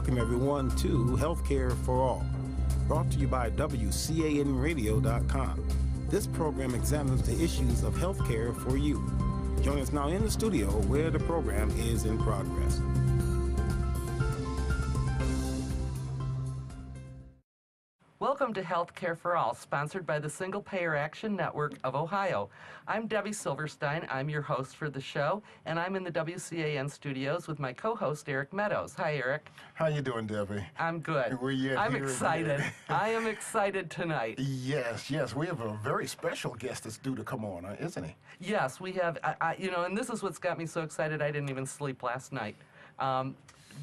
Welcome, everyone, to Healthcare for All, brought to you by WCANradio.com. This program examines the issues of healthcare for you. Join us now in the studio where the program is in progress. Welcome to Healthcare for All, sponsored by the Single Payer Action Network of Ohio. I'm Debbie Silverstein. I'm your host for the show, and I'm in the WCAN studios with my co-host, Eric Meadows. Hi, Eric. How you doing, Debbie? I'm good. I'm excited. I am excited tonight. Yes. We have a very special guest that's due to come on, isn't he? Yes, we have. And this is what's got me so excited I didn't even sleep last night.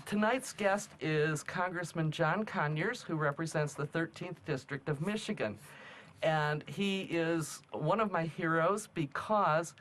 Tonight's guest is Congressman John Conyers, who represents the 13th District of Michigan. And he is one of my heroes because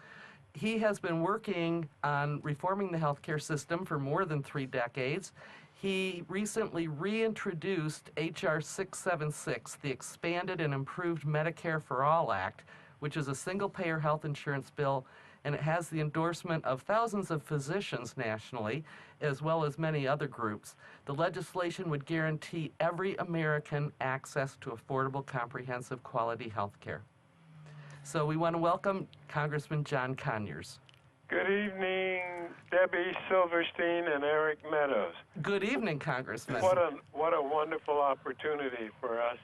he has been working on reforming the healthcare system for more than 3 decades. He recently reintroduced H.R. 676, the Expanded and Improved Medicare for All Act, which is a single-payer health insurance bill, and it has the endorsement of thousands of physicians nationally, as well as many other groups. The legislation would guarantee every American access to affordable, comprehensive, quality health care. So we want to welcome Congressman John Conyers. Good evening, Debbie Silverstein and Eric Meadows. Good evening, Congressman. What a wonderful opportunity for us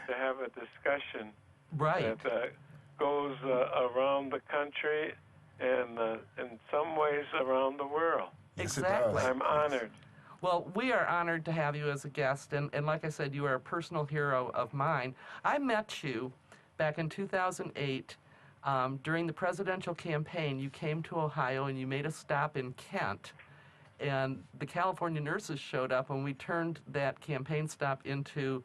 to have a discussion that goes around the country and in some ways around the world. Exactly. I'm honored. Well, we are honored to have you as a guest, and like I said, you are a personal hero of mine. I met you back in 2008 during the presidential campaign. You came to Ohio and you made a stop in Kent, and the California nurses showed up, and we turned that campaign stop into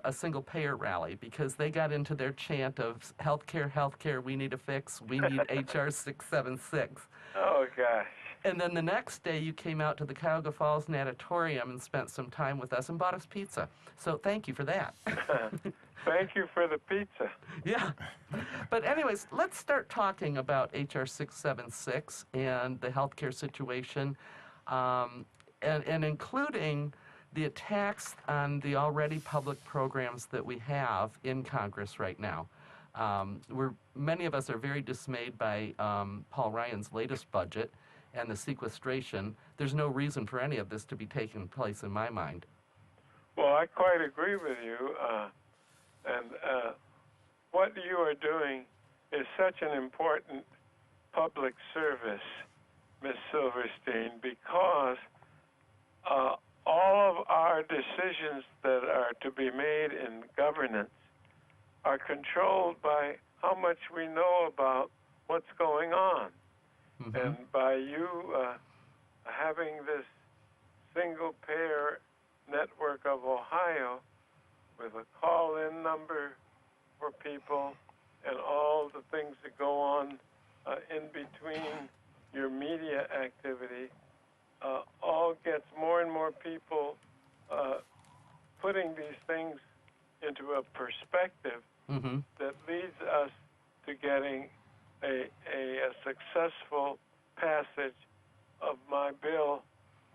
a single-payer rally because they got into their chant of healthcare, we need a fix, we need H.R. 676. Oh, gosh. And then the next day, you came out to the Cuyahoga Falls Natatorium and spent some time with us and bought us pizza. So thank you for that. Thank you for the pizza. Yeah. But anyways, let's start talking about H.R. 676 and the healthcare situation, and including the attacks on the already public programs that we have in Congress right now. Many of us are very dismayed by Paul Ryan's latest budget and the sequestration. There's no reason for any of this to be taking place in my mind. Well, I quite agree with you. What you are doing is such an important public service, Ms. Silverstein, because all of our decisions that are to be made in governance are controlled by how much we know about what's going on. Mm-hmm. And by you having this single-payer network of Ohio with a call-in number for people and all the things that go on in between your media activity, all gets more and more people putting these things into a perspective that leads us to getting a successful passage of my bill,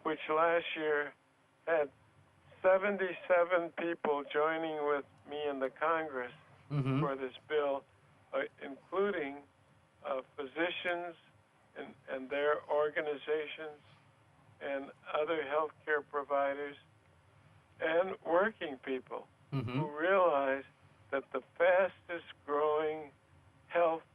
which last year had 77 people joining with me in the Congress for this bill, including physicians and their organizations and other healthcare providers and working people who realize that the fastest growing cost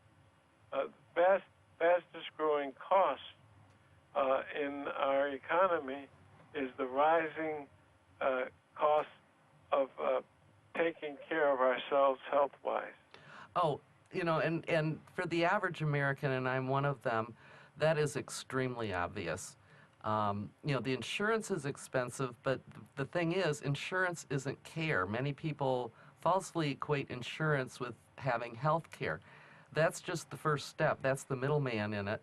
in our economy is the rising cost of taking care of ourselves health-wise. Oh, and for the average American, and I'm one of them, that is extremely obvious. The insurance is expensive, but the thing is, insurance isn't care. Many people falsely equate insurance with having health care. That's just the first step. That's the middleman in it.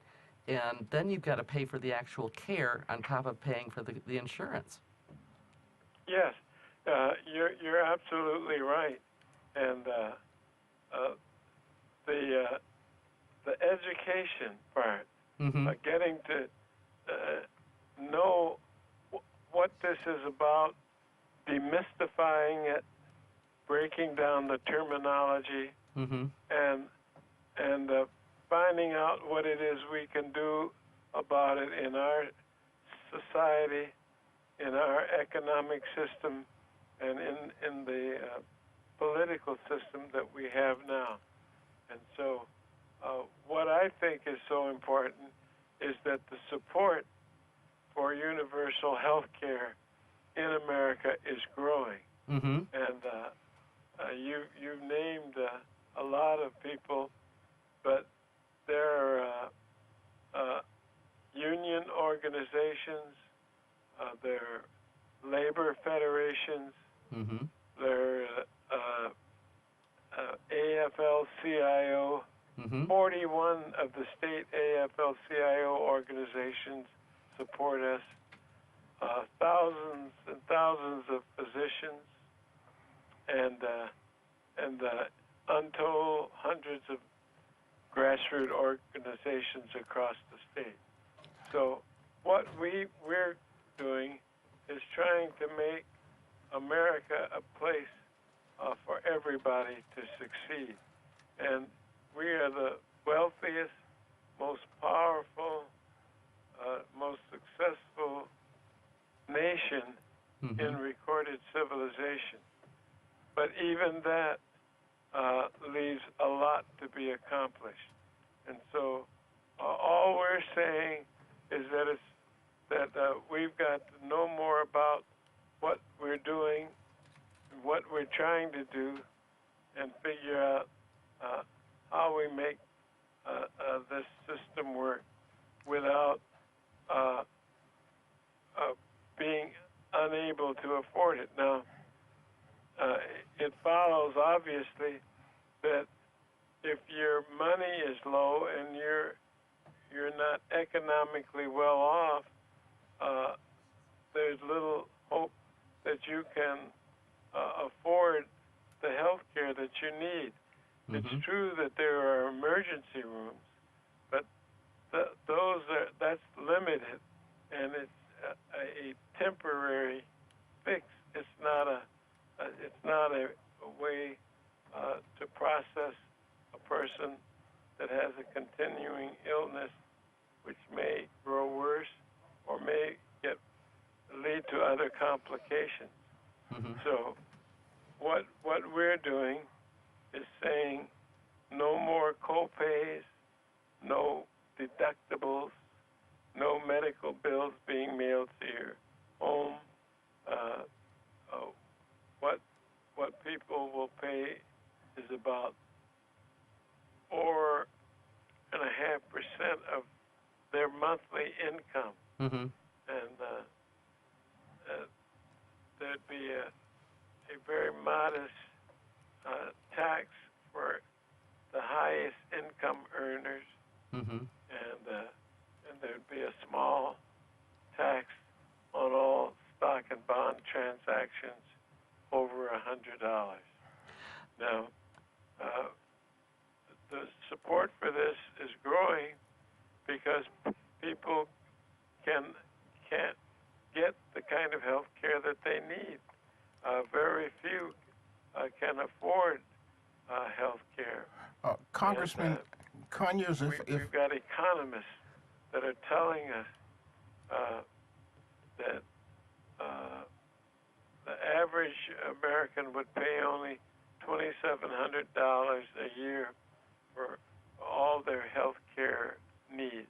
And then you've got to pay for the actual care on top of paying for the insurance. Yes, you're absolutely right. And the education part, getting to know what this is about, demystifying it, breaking down the terminology, and finding out what it is we can do about it in our society, in our economic system, and in the political system that we have now. And so what I think is so important is that the support for universal health care in America is growing. And you've named a lot of people, but there are union organizations, there are labor federations, there are AFL-CIO, 41 of the state AFL-CIO organizations support us, thousands and thousands of physicians, and untold hundreds of grassroots organizations across the state. So what we're doing is trying to make America a place for everybody to succeed. And we are the wealthiest, most powerful, most successful nation in recorded civilization. But even that leaves a lot to be accomplished. And so all we're saying is that we've got to know more about what we're doing, what we're trying to do, and figure out how we make this system work without being unable to afford it. Now, it follows, obviously, that if your money is low and you're not economically well off, there's little hope that you can afford the health care that you need. It's true that there are emergency rooms, but that's limited, and it's a temporary fix. It's not a way to process a person that has a continuing illness, which may grow worse or may lead to other complications. So what we're doing is saying no more co-pays, no deductibles, no medical bills being mailed to your home. What people will pay is about 4.5% of their monthly income, and there'd be a very modest tax for the highest income earners, and there'd be a small tax on all stock and bond transactions over $100. Now, the support for this is growing because people can't get the kind of health care that they need. Very few can afford health care. Congressman Conyers, we've got economists that are telling us that the average American would pay only $2,700 a year for all their health care needs.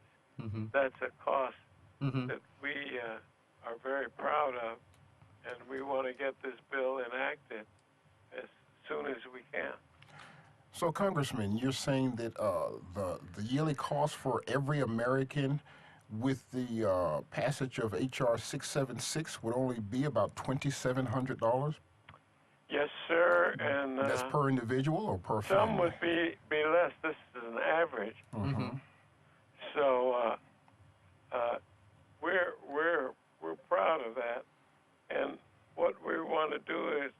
That's a cost that we are very proud of, and we want to get this bill enacted as soon as we can. So, Congressman, you're saying that the yearly cost for every American with the passage of H.R. 676 would only be about $2,700? Yes, sir. And that's per individual or per family? Some would be less. This is an average. So we're proud of that. And what we want to do is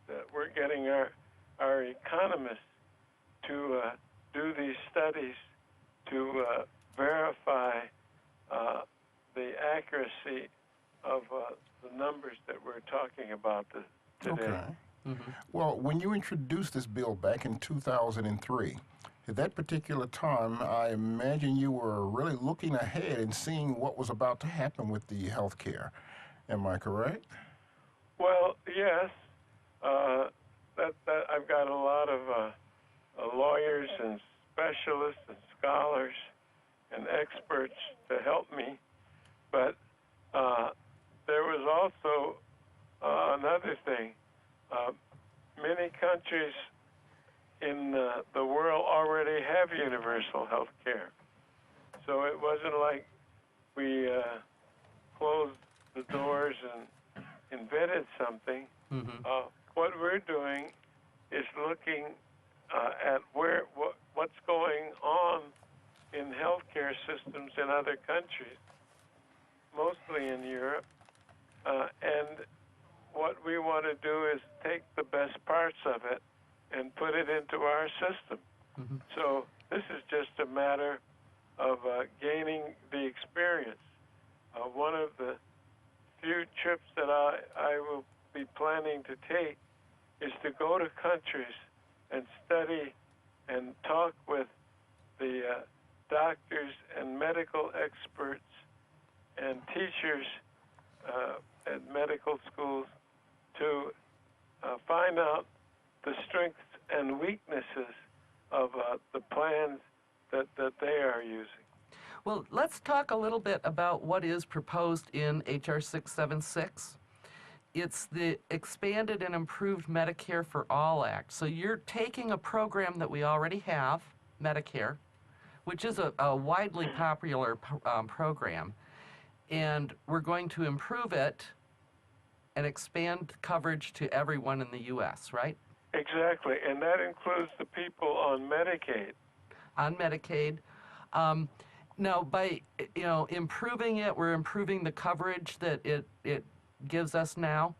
that we're getting our economists to do these studies to verify the accuracy of the numbers that we're talking about today. Okay. Well, when you introduced this bill back in 2003, at that particular time, I imagine you were really looking ahead and seeing what was about to happen with the health care. Am I correct? Well, yes. That I've got a lot of lawyers and specialists and scholars and experts to help me, but there was also another thing. Many countries in the world already have universal health care, so it wasn't like we closed the doors and invented something. What we're doing is looking at what's going on in healthcare systems in other countries, mostly in Europe, and what we want to do is take the best parts of it and put it into our system. So this is just a matter of gaining the experience. One of the few trips that I will be planning to take is to go to countries and study and talk with the doctors and medical experts and teachers at medical schools to find out the strengths and weaknesses of the plans that they are using. Well, let's talk a little bit about what is proposed in H.R. 676. It's the Expanded and Improved Medicare for All Act. So you're taking a program that we already have, Medicare, which is a widely popular program, and we're going to improve it and expand coverage to everyone in the U.S., right? Exactly, and that includes the people on Medicaid. On Medicaid. Now, by improving it, we're improving the coverage that it gives us now?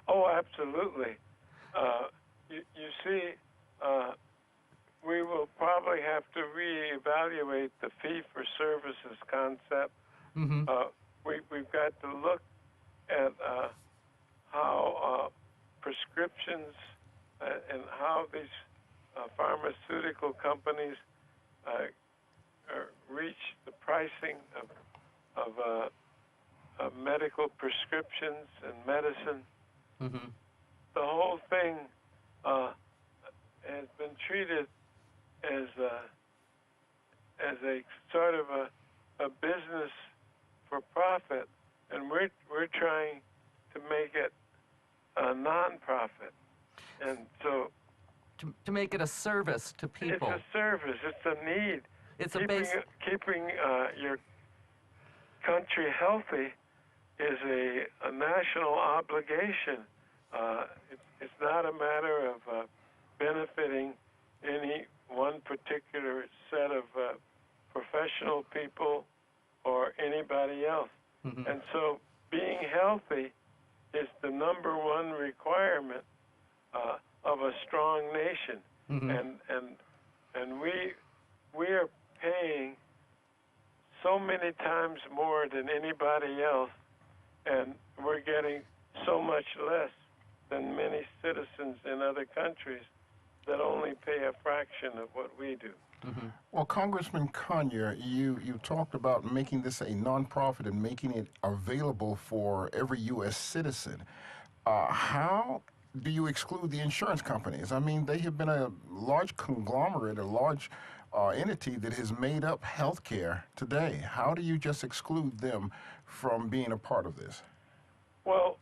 Oh, absolutely. You see, we will probably have to reevaluate the fee-for-services concept. We've got to look at how prescriptions and how these pharmaceutical companies reach the pricing of medical prescriptions and medicine. The whole thing has been treated as a sort of a business for profit, and we're trying to make it a non-profit, and so to make it a service to people. It's a service. It's a need. It's keeping your country healthy is a national obligation. It's not a matter of benefiting any one particular set of professional people or anybody else. And so being healthy is the number one requirement of a strong nation. And we are paying so many times more than anybody else, and we're getting so much less than many citizens in other countries that only pay a fraction of what we do. Well, Congressman Conyers, you talked about making this a nonprofit and making it available for every U.S. citizen. How do you exclude the insurance companies? I mean, they have been a large conglomerate, a large entity that has made up healthcare today. How do you just exclude them from being a part of this? Well,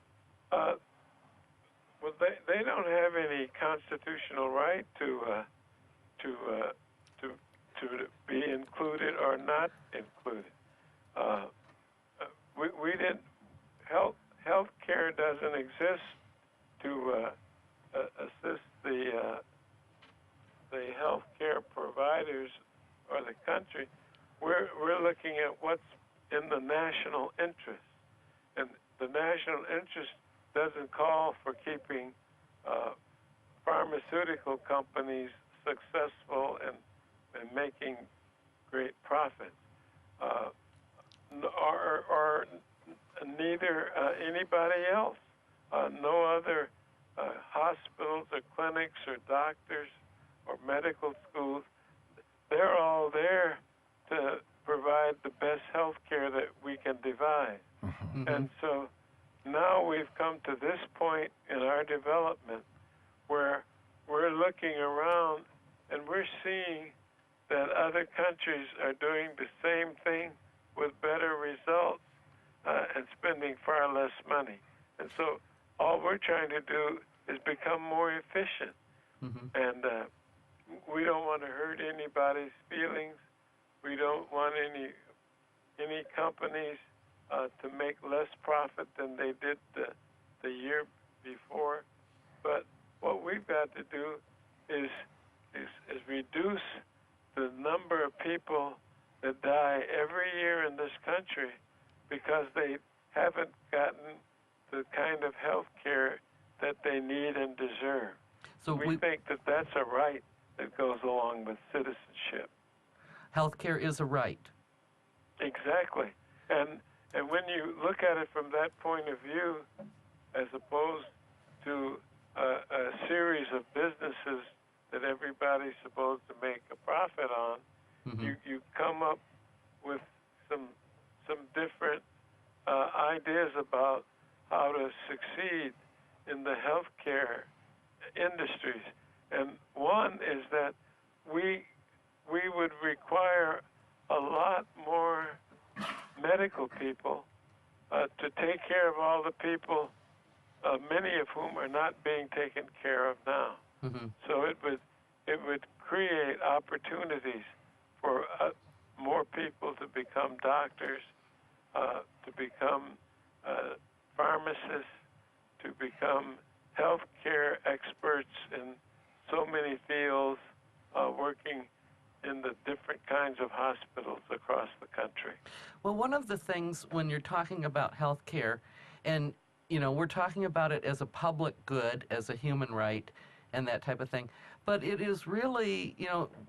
they don't have any constitutional right to be included or not included. We didn't. Health care doesn't exist to assist the health care providers or the country. We're looking at what's in the national interest, and the national interest doesn't call for keeping pharmaceutical companies successful and making great profits, or neither anybody else. No other hospitals or clinics or doctors or medical schools. They're all there to provide the best health care that we can devise. Mm-hmm. And so now we've come to this point in our development where we're looking around and we're seeing that other countries are doing the same thing with better results and spending far less money. And so all we're trying to do is become more efficient. Mm-hmm. And we don't want to hurt anybody's feelings. We don't want any companies to make less profit than they did the year before. But what we've got to do is reduce the number of people that die every year in this country because they haven't gotten the kind of health care that they need and deserve. So we think that that's a right that goes along with citizenship. Health care is a right. Exactly. And when you look at it from that point of view, as opposed to a series of businesses that everybody's supposed to make a profit on, Mm-hmm. you come up with some different ideas about how to succeed in the healthcare industries. And one is that we would require a lot more medical people to take care of all the people, many of whom are not being taken care of now. Mm-hmm. So it would create opportunities for more people to become doctors, to become pharmacists, to become healthcare experts in so many fields, working in the different kinds of hospitals across the country. Well, one of the things when you're talking about health care, and we're talking about it as a public good, as a human right, and that type of thing, but it is really,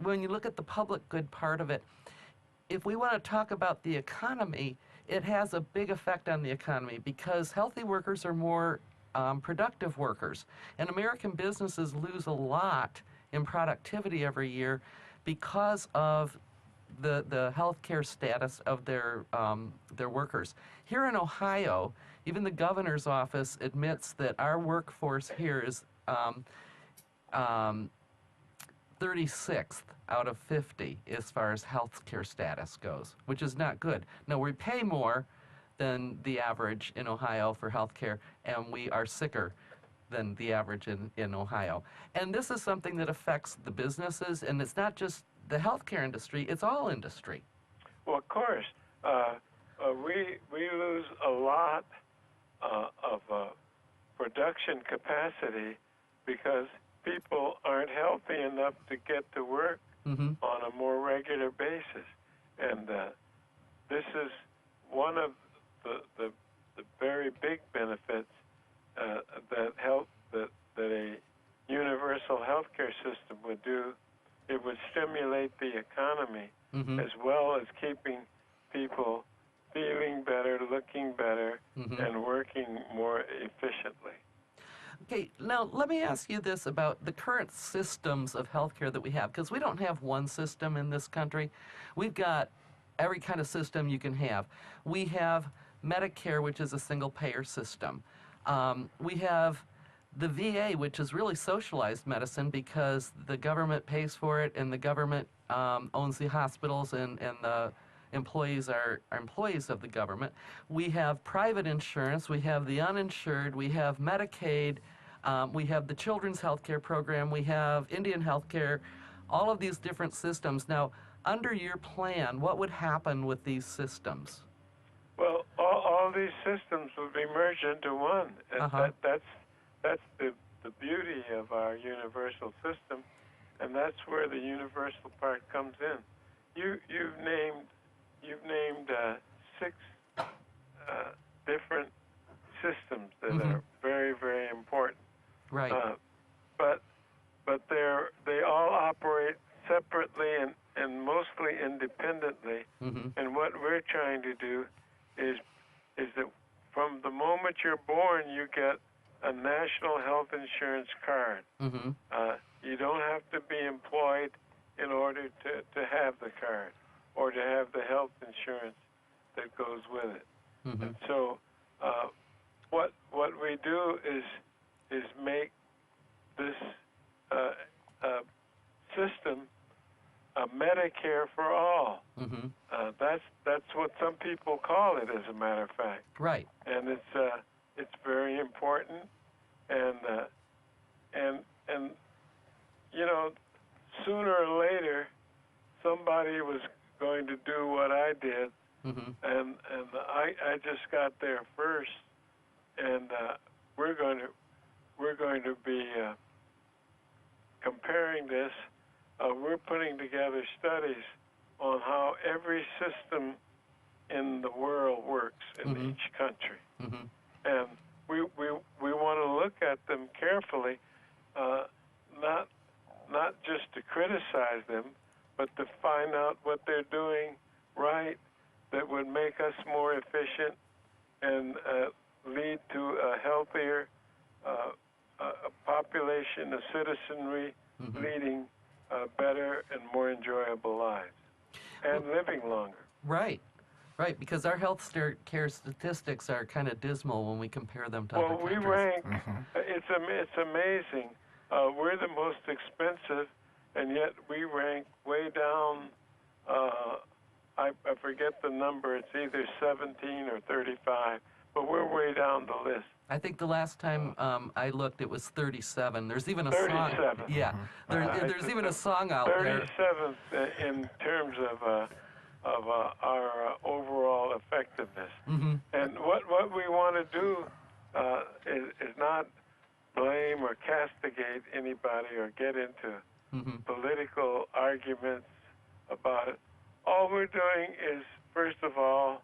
when you look at the public good part of it, if we want to talk about the economy, it has a big effect on the economy because healthy workers are more productive workers. And American businesses lose a lot in productivity every year because of the healthcare status of their workers. Here in Ohio, even the governor's office admits that our workforce here is 36th out of 50 as far as healthcare status goes, which is not good. Now, we pay more than the average in Ohio for healthcare, and we are sicker than the average in Ohio. And this is something that affects the businesses, and it's not just the healthcare industry, it's all industry. Well, of course, we lose a lot of production capacity because people aren't healthy enough to get to work Mm-hmm. on a more regular basis. And this is one of the very big benefits that a universal health care system would do. It would stimulate the economy Mm-hmm. as well as keeping people feeling better, looking better, Mm-hmm. and working more efficiently. Okay, now let me ask you this about the current systems of healthcare that we have, because we don't have one system in this country. We've got every kind of system you can have. We have Medicare, which is a single-payer system. We have the VA, which is really socialized medicine because the government pays for it and the government owns the hospitals and the employees are employees of the government. We have private insurance, we have the uninsured, we have Medicaid, we have the Children's Health Care Program, we have Indian Health Care, all of these different systems. Now, under your plan, what would happen with these systems? Well, all these systems would be merged into one, and that's the beauty of our universal system, and that's where the universal part comes in. You've named 6 different systems that Mm-hmm. are very, very important. Right. But they all operate separately and mostly independently. Mm-hmm. And what we're trying to do is that from the moment you're born, you get a national health insurance card. Mm-hmm. You don't have to be employed in order to have the card or to have the health insurance that goes with it. Mm-hmm. And so what we do is make this system Medicare for all. Mm-hmm. That's what some people call it, as a matter of fact. Right. And it's very important, and you know, sooner or later, somebody was going to do what I did, Mm-hmm. and I just got there first, and we're going to be comparing this. We're putting together studies on how every system in the world works in Mm-hmm. each country, Mm-hmm. and we want to look at them carefully, not just to criticize them, but to find out what they're doing right that would make us more efficient and lead to a healthier population, a citizenry, Mm-hmm. leading better and more enjoyable lives and living longer. Right. Right, because our health care statistics are kind of dismal when we compare them to other Well, we countries. rank, it's amazing. We're the most expensive, and yet we rank way down. I forget the number. It's either 17 or 35, but we're way down the list. I think the last time I looked, it was 37. There's even a 37. song. Yeah, there's even a song out there. 37th in terms of our overall effectiveness. Mm-hmm. And what we want to do is not blame or castigate anybody or get into Mm-hmm. political arguments about it. All we're doing is, first of all,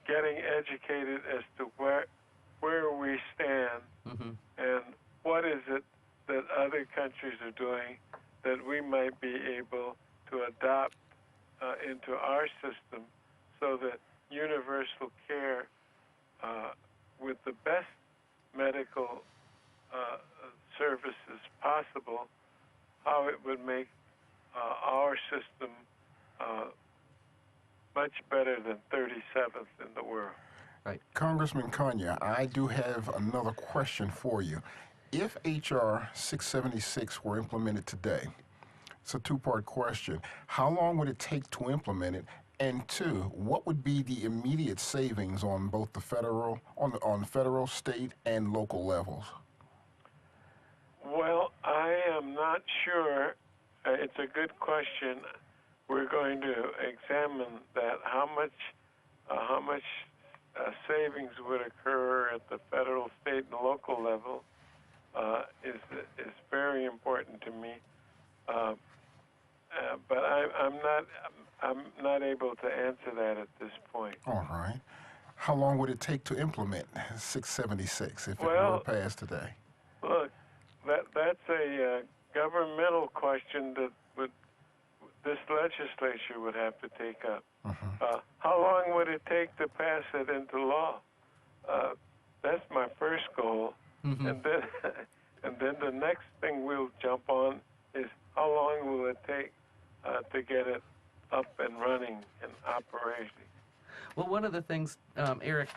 getting educated as to where we stand Mm-hmm. and what is it that other countries are doing that we might be able to adopt into our system, so that universal care with the best medical services possible, how it would make our system much better than 37th in the world. Right. Congressman Conyers, I do have another question for you. If H.R. 676 were implemented today, it's a two-part question. How long would it take to implement it? And two, what would be the immediate savings on both the federal, on federal, state, and local levels? Well, I am not sure. It's a good question. We're going to examine that. How much savings would occur at the federal, state, and local level is very important to me. But I'm not able to answer that at this point. All right. How long would it take to implement 676 if it were Well, passed today? Look, that's a governmental question that this legislature would have to take up. Mm-hmm. How long would it take to pass it into law? That's my first goal, Mm-hmm. and then the next thing we'll jump on is how long will it take to get it up and running and operating. Well, one of the things, Eric,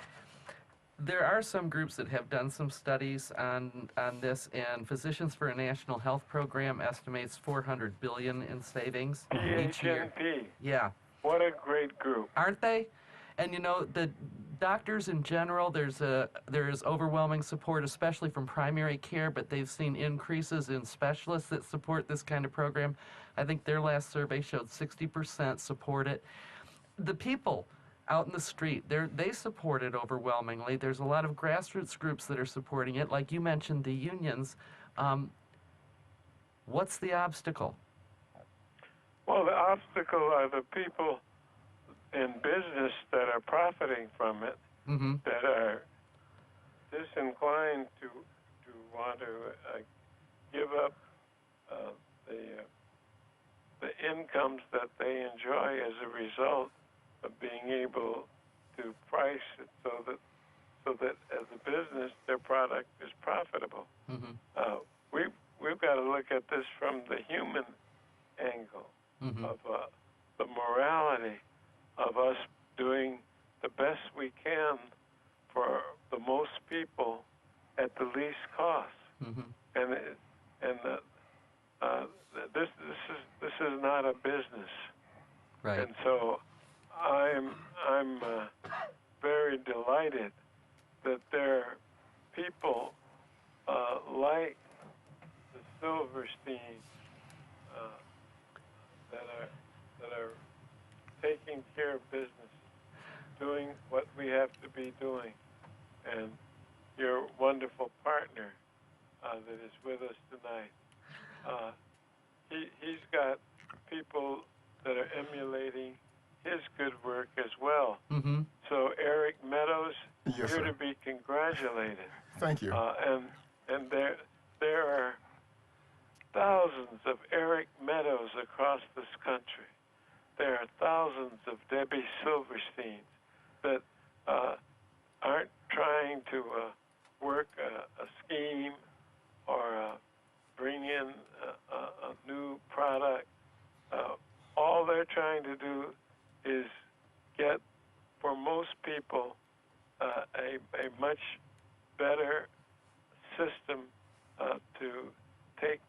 there are some groups that have done some studies on this, and Physicians for a National Health Program estimates $400 billion in savings each year. PHNP. Yeah. What a great group. Aren't they? And you know, the doctors in general, there's overwhelming support, especially from primary care, but they've seen increases in specialists that support this kind of program. I think their last survey showed 60% support it. The people out in the street, they support it overwhelmingly. There's a lot of grassroots groups that are supporting it. Like you mentioned, the unions. What's the obstacle? Well, the obstacle are the people in business that are profiting from it, Mm-hmm. that are disinclined to want to give up the incomes that they enjoy as a result of being able to price it so so that as a business, their product is profitable. Mm-hmm. We've got to look at this from the human angle Mm-hmm. of the morality of us doing the best we can for the most people at the least cost. Mm-hmm. This is not a business. Right. And so I'm very delighted that there are people like the Silverstein that are taking care of business, doing what we have to be doing, and your wonderful partner that is with us tonight. He's got people that are emulating his good work as well. Mm-hmm. So Eric Meadows, Yes, you're sir. to be congratulated. Thank you. And there are thousands of Eric Meadows across this country. There are thousands of Debbie Silversteins that aren't trying to work a scheme or bring in a new product. All they're trying to do is get, for most people, a much better system to take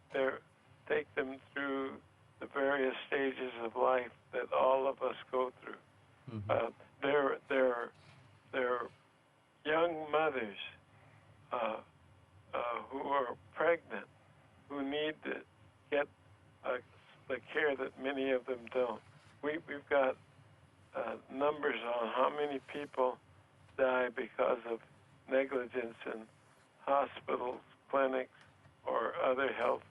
them through the various stages of life that all of us go through. Mm-hmm. There are young mothers who are pregnant who need to get the care that many of them don't. We've got numbers on how many people die because of negligence in hospitals, clinics, or other health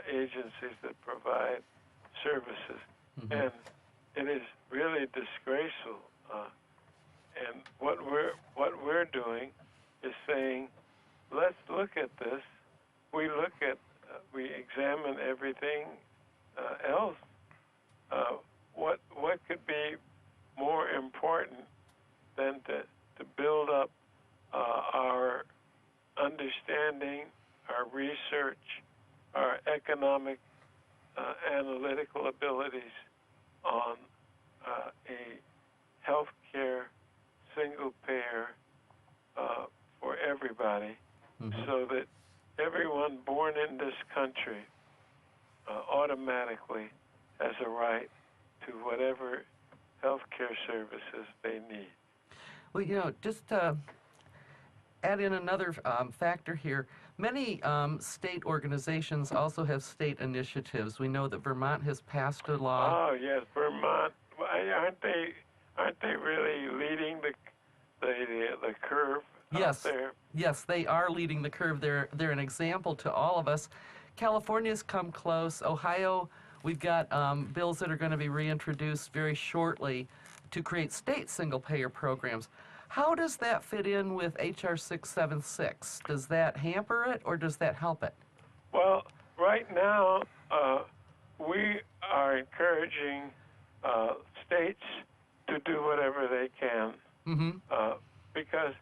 agencies that provide services. Mm-hmm. And it is really disgraceful. And what we're doing is saying, let's look at this. We examine everything else. What could be more important than to build up our understanding, our research, our economic analytical abilities on a healthcare single payer for everybody, Mm-hmm. so that everyone born in this country automatically has a right to whatever healthcare services they need. Well, just to add in another factor here, many state organizations also have state initiatives. We know that Vermont has passed a law. Oh yes, Vermont. Aren't they really leading the curve out there? Yes, they are leading the curve. They're an example to all of us. California's come close. Ohio, we've got bills that are going to be reintroduced very shortly to create state single-payer programs. How does that fit in with H.R. 676? Does that hamper it or does that help it? Well, right now, we are encouraging states to do whatever they can, because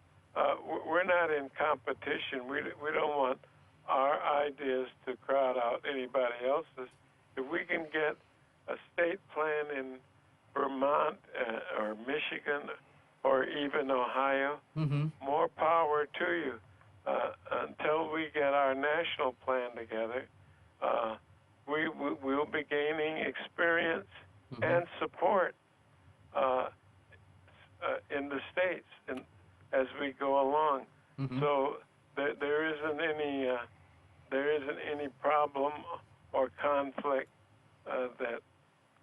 we're not in competition. We don't want our ideas to crowd out anybody else's. If we can get a state plan in Vermont or Michigan or even Ohio, more power to you. Until we get our national plan together, we'll be gaining experience and support in the states as we go along. So there isn't any problem or conflict that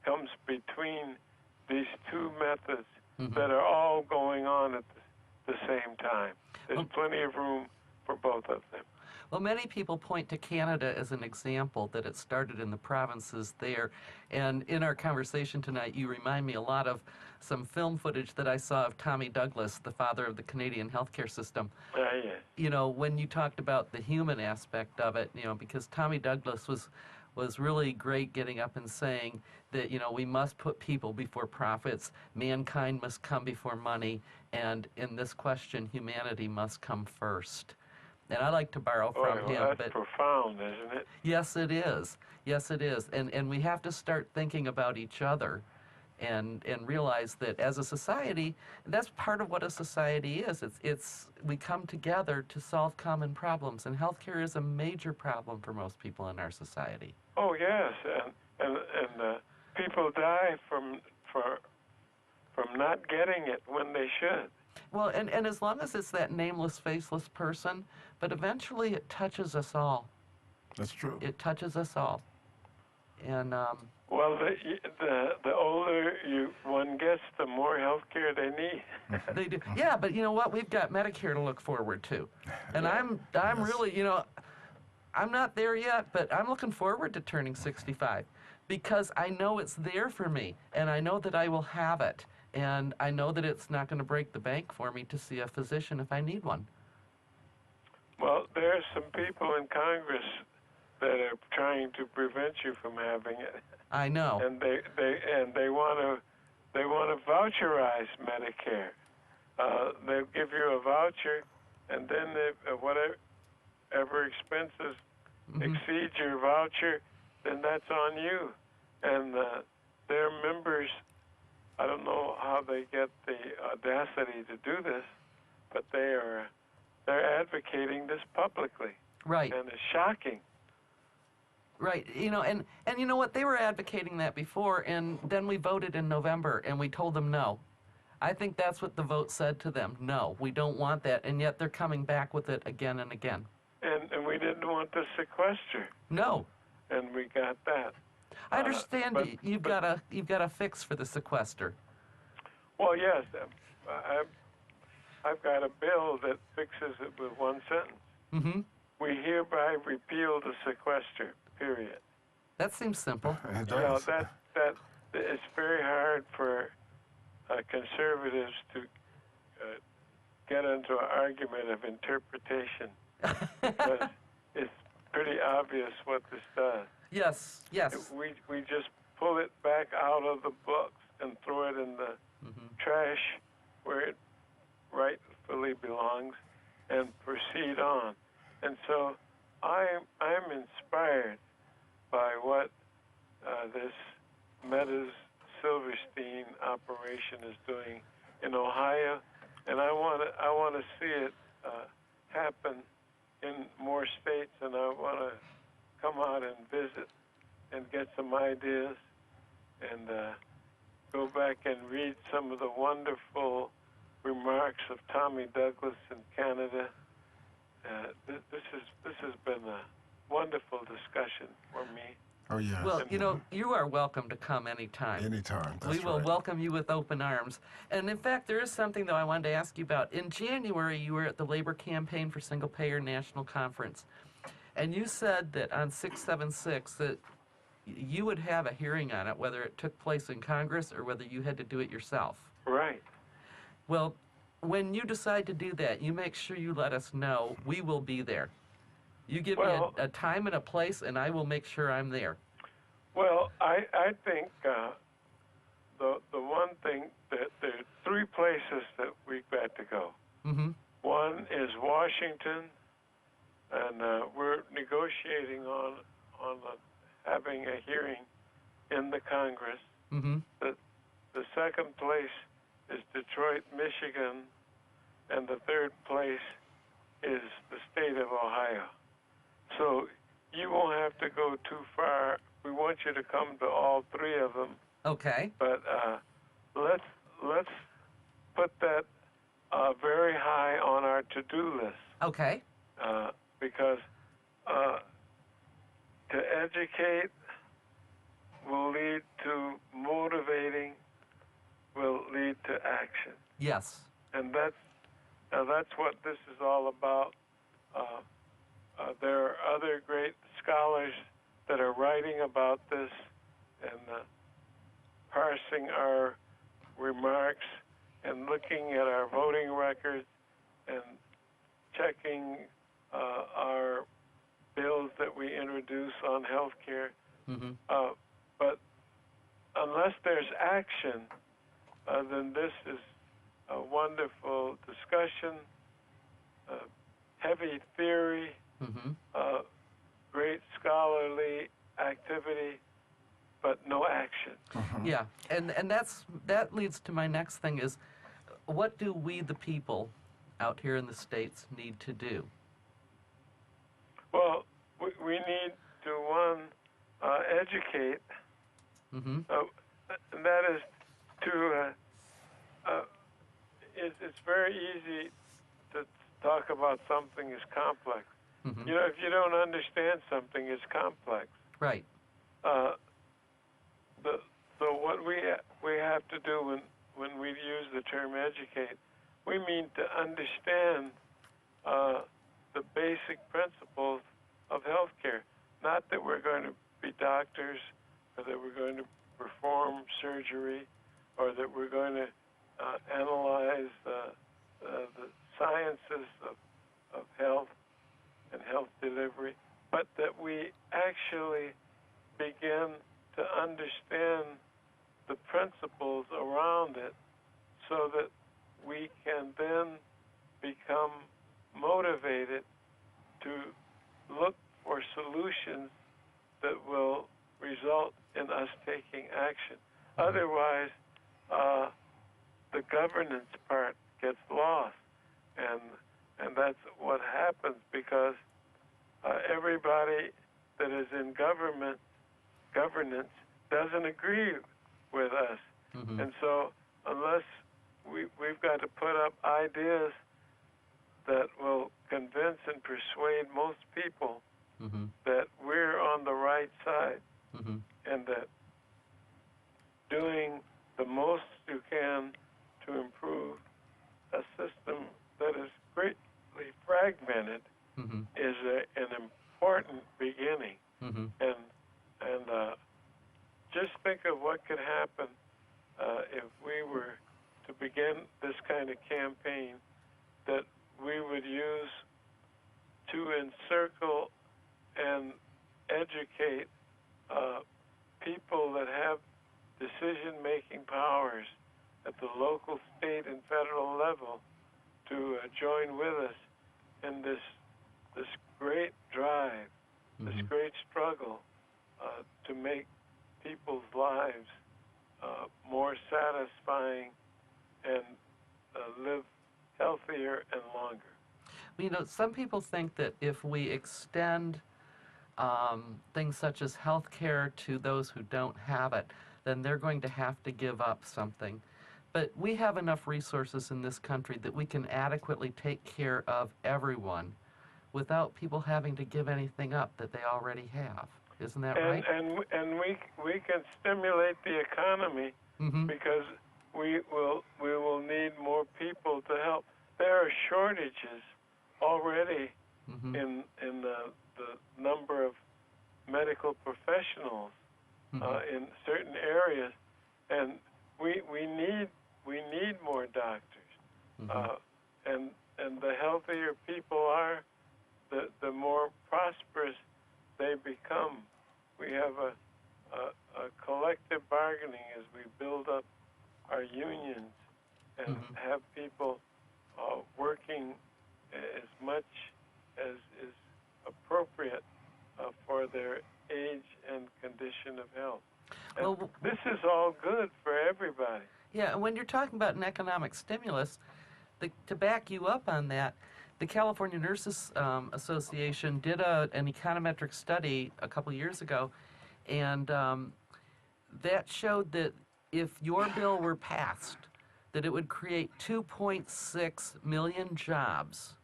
comes between these two methods that are all going on at the same time. There's plenty of room for both of them. Well, many people point to Canada as an example, that it started in the provinces there. And in our conversation tonight, you remind me a lot of some film footage that I saw of Tommy Douglas, the father of the Canadian healthcare system. Yes. You know, when you talked about the human aspect of it, you know, because Tommy Douglas was was really great, getting up and saying that, we must put people before profits, mankind must come before money, and in this question, humanity must come first. And I like to borrow from him. That's but profound, isn't it? Yes, it is. Yes, it is. And we have to start thinking about each other and realize that as a society, that's part of what a society is. It's we come together to solve common problems, and healthcare is a major problem for most people in our society. Oh yes, and people die from not getting it when they should. Well, and as long as it's that nameless, faceless person, but eventually it touches us all. That's true. It touches us all. And well, the older one gets, the more health care they need. they do. Yeah, but you know what? We've got Medicare to look forward to. And I'm really, I'm not there yet, but I'm looking forward to turning 65 because I know it's there for me, and I know that I will have it. And I know that it's not going to break the bank for me to see a physician if I need one. Well, there are some people in Congress that are trying to prevent you from having it. I know. And they want to voucherize Medicare. They'll give you a voucher, and then whatever expenses exceed your voucher, then that's on you. And their members, I don't know how they get the audacity to do this, but they're advocating this publicly. Right. And it's shocking. Right. And you know what? They were advocating that before, and then we voted in November, and we told them no. I think that's what the vote said to them. No, we don't want that, and yet they're coming back with it again and again. And we didn't want the sequester. No. And we got that. I understand you've got a fix for the sequester. Well, yes, I've got a bill that fixes it with one sentence. Mm-hmm. We hereby repeal the sequester. Period. That seems simple. It does. That it's very hard for conservatives to get into an argument of interpretation because it's pretty obvious what this does. Yes. We just pull it back out of the books and throw it in the trash where it rightfully belongs and proceed on. And so I'm inspired by what this Deb Silverstein operation is doing in Ohio, and I want to see it happen in more states, and I want to come out and visit and get some ideas and go back and read some of the wonderful remarks of Tommy Douglas in Canada. This has been a wonderful discussion for me. Oh, yeah. Well, you are welcome to come anytime. Anytime. That's We will right. welcome you with open arms. And in fact, there is something, though, I wanted to ask you about. In January, you were at the Labor Campaign for Single Payer National Conference. And you said that on 676 that you would have a hearing on it, whether it took place in Congress or whether you had to do it yourself. Right. Well, when you decide to do that, you make sure you let us know. We will be there. You give me a time and a place, and I will make sure I'm there. Well, I think the one thing that there are three places that we've got to go. Mm-hmm. One is Washington, and we're negotiating on having a hearing in the Congress. Mm-hmm. The second place is Detroit, Michigan, and the third place is the state of Ohio. So you won't have to go too far. We want you to come to all three of them. Okay. But let's put that very high on our to-do list. Okay. Because to educate will lead to motivating, will lead to action. Yes. And that's what this is all about. There are other great scholars that are writing about this and parsing our remarks and looking at our voting records and checking our bills that we introduce on health care. Mm-hmm. But unless there's action, then this is a wonderful discussion, heavy theory, Mm-hmm. great scholarly activity, but no action. Yeah, and that leads to my next thing is, what do we, the people, out here in the States, need to do? Well, we need to, one, educate, Mm-hmm. and that is to, it's very easy to talk about something as complex. Mm-hmm. You know, if you don't understand something, it's complex. Right. So what we have to do when we use the term educate, we mean to understand the basic principles of healthcare. Not that we're going to be doctors, or that we're going to perform surgery, or that we're going to analyze the sciences of health and health delivery, but that we actually begin to understand the principles around it so that we can then become motivated to look for solutions that will result in us taking action. Otherwise, the governance part gets lost, and that's what happens because everybody that is in governance doesn't agree with us. Mm-hmm. And so unless we've got to put up ideas that will convince and persuade most people Mm-hmm. that we're on the right side Mm-hmm. and that doing the most you can to improve a system that is greatly fragmented Mm-hmm. is an important beginning. Mm-hmm. And just think of what could happen if we were to begin this kind of campaign that we would use to encircle and educate people that have decision-making powers at the local, state, and federal level to join with us in this great drive, this Mm-hmm. great struggle to make people's lives more satisfying and live healthier and longer. You know, some people think that if we extend things such as health care to those who don't have it, then they're going to have to give up something. But we have enough resources in this country that we can adequately take care of everyone without people having to give anything up that they already have. Isn't that right? And we can stimulate the economy Mm-hmm. because we will need more people to help. There are shortages already Mm-hmm. in the number of medical professionals Mm-hmm. in certain areas, and we need more doctors. Mm-hmm. And the healthier people are, the more prosperous they become. We have a collective bargaining as we build up our unions and Mhm. have people working as much as is appropriate for their age and condition of health. And Well, this is all good for everybody. yeah, and when you're talking about an economic stimulus, to back you up on that, the California Nurses Association did an econometric study a couple years ago, and that showed that if your bill were passed, that it would create 2.6 million jobs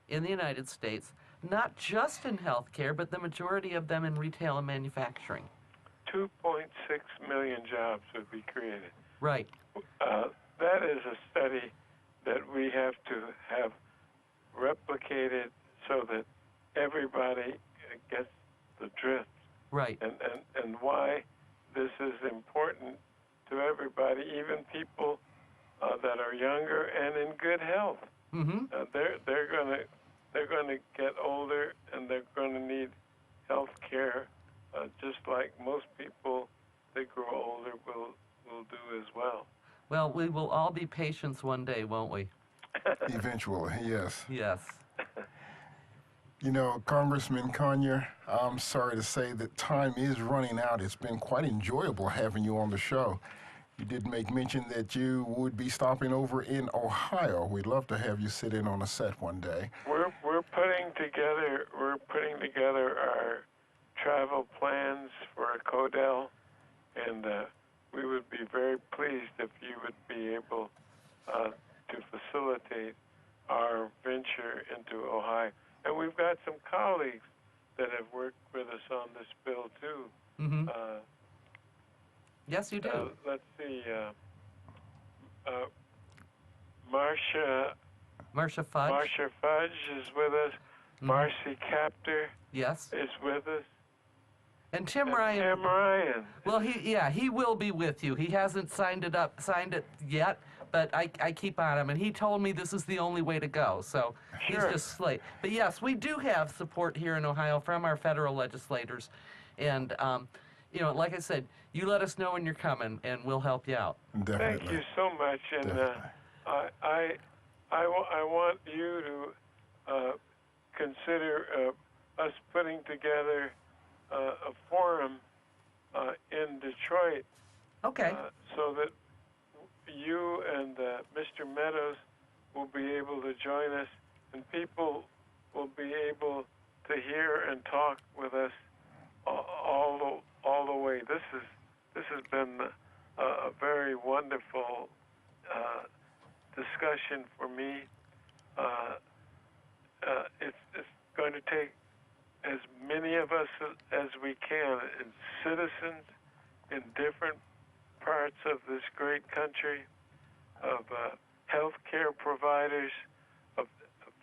in the United States, not just in healthcare, but the majority of them in retail and manufacturing. 2.6 million jobs would be created. Right. That is a study that we have to have replicated so that everybody gets the drift Right. and why this is important to everybody, even people that are younger and in good health. Mm-hmm. They're going to get older and they're going to need health care just like most people that grow older will do as well. Well, we will all be patients one day, won't we? Eventually, yes. Yes. You know, Congressman Conyers, I'm sorry to say that time is running out. It's been quite enjoyable having you on the show. You did make mention that you would be stopping over in Ohio. We'd love to have you sit in on a set one day. We're putting together our travel plans for CODEL, and we would be very pleased if you would be able to facilitate our venture into Ohio. And we've got some colleagues that have worked with us on this bill too. Mm-hmm. Yes, you do. Let's see. Marcia Fudge is with us. Marcy Captor Yes. is with us. And Tim Ryan. Tim Ryan. Well, he will be with you. He hasn't signed it yet, but I keep on him, and he told me this is the only way to go. So Sure. he's just slate. But yes, we do have support here in Ohio from our federal legislators, and you know, like I said, you let us know when you're coming, and we'll help you out. Definitely. Thank you so much, and I want you to consider us putting together a forum in Detroit, Okay. so that you and Mr. Meadows will be able to join us, and people will be able to hear and talk with us all the way. This has been a very wonderful discussion for me. It's going to take as many of us as we can, and citizens in different parts of this great country, of healthcare providers, of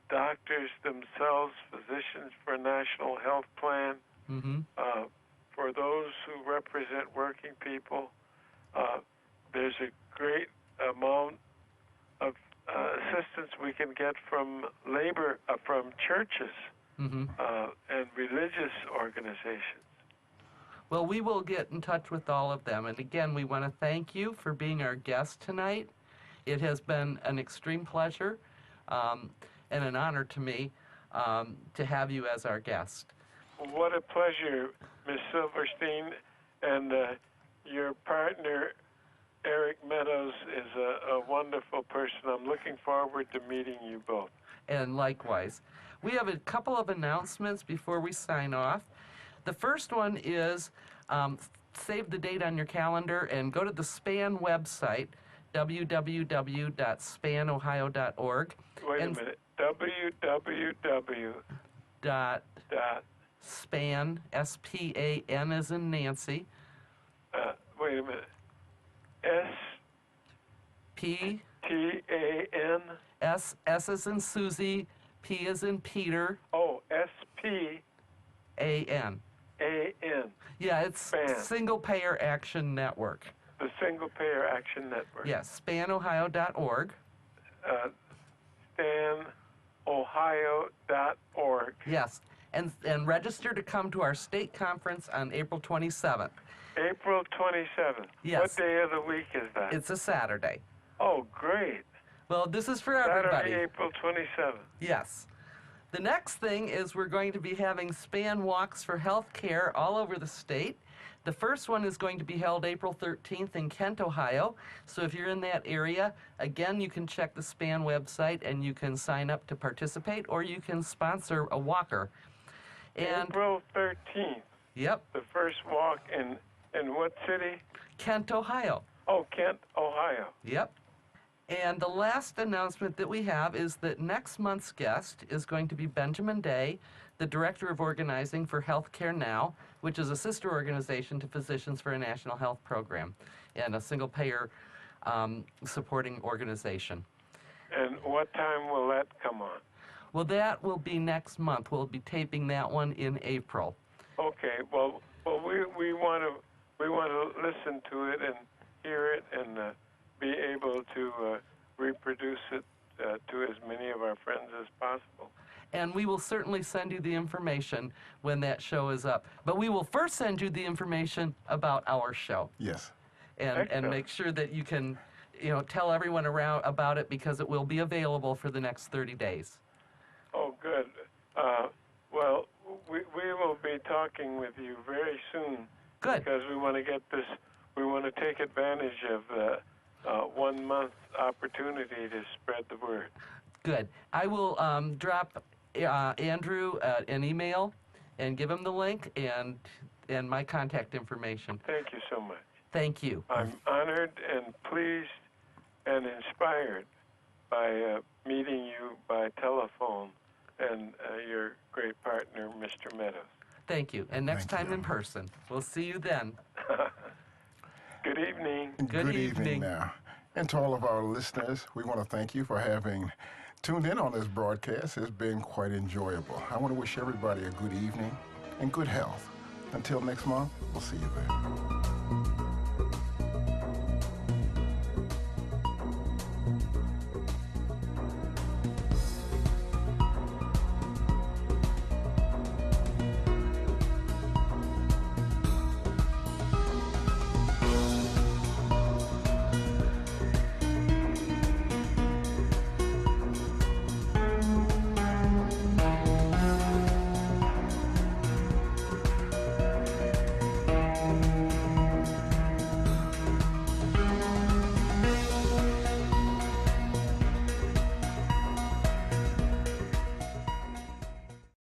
doctors themselves, physicians for a national health plan, Mm-hmm. for those who represent working people. There's a great amount of assistance we can get from from churches, Mm-hmm. and religious organizations. Well, we will get in touch with all of them. And again, we want to thank you for being our guest tonight. It has been an extreme pleasure and an honor to me to have you as our guest. What a pleasure, Ms. Silverstein, and your partner, Eric Meadows, is a wonderful person. I'm looking forward to meeting you both. And likewise. We have a couple of announcements before we sign off. The first one is save the date on your calendar and go to the SPAN website, www.spanohio.org. Wait a minute. www. Span, S-P-A-N as in Nancy. Wait a minute. P. T-A-N. S as in Susie, P as in Peter. Oh, S-P. A-N. A-N. Yeah, it's SPAN. Single Payer Action Network. The Single Payer Action Network. Yes, spanohio.org. StanOhio.org. Yes, and register to come to our state conference on April 27th. April 27th. Yes. What day of the week is that? It's a Saturday. Oh, great. Well, this is for everybody. Saturday, April 27th. Yes. The next thing is we're going to be having SPAN walks for health care all over the state. The first one is going to be held April 13th in Kent, Ohio. So if you're in that area, again, you can check the SPAN website and you can sign up to participate, or you can sponsor a walker. And April 13th. yep, The first walk in what city? Kent, Ohio. Oh, Kent, Ohio. Yep. And the last announcement that we have is that next month's guest is going to be Benjamin Day, the Director of Organizing for Healthcare Now, which is a sister organization to Physicians for a National Health Program and a single-payer supporting organization. And what time will that come on? Well, that will be next month. We'll be taping that one in April. Okay. Well, we want to listen to it and hear it and be able to reproduce it to as many of our friends as possible. and we will certainly send you the information when that show is up. But we will first send you the information about our show. Yes. And make sure that you can, tell everyone around about it, because it will be available for the next 30 days. Oh, good. Well, we will be talking with you very soon. Good. Because we want to get this, we want to take advantage of the 1 month opportunity to spread the word. Good. I will drop Andrew an email and give him the link and my contact information. Thank you so much. Thank you. I'm honored and pleased and inspired by meeting you by telephone and your great partner, Mr. Meadows. Thank you. And next Thank time you. in person. We'll see you then. Good evening. Good evening. Now. And to all of our listeners, we want to thank you for having tuned in on this broadcast. It's been quite enjoyable. I want to wish everybody a good evening and good health. Until next month, we'll see you then.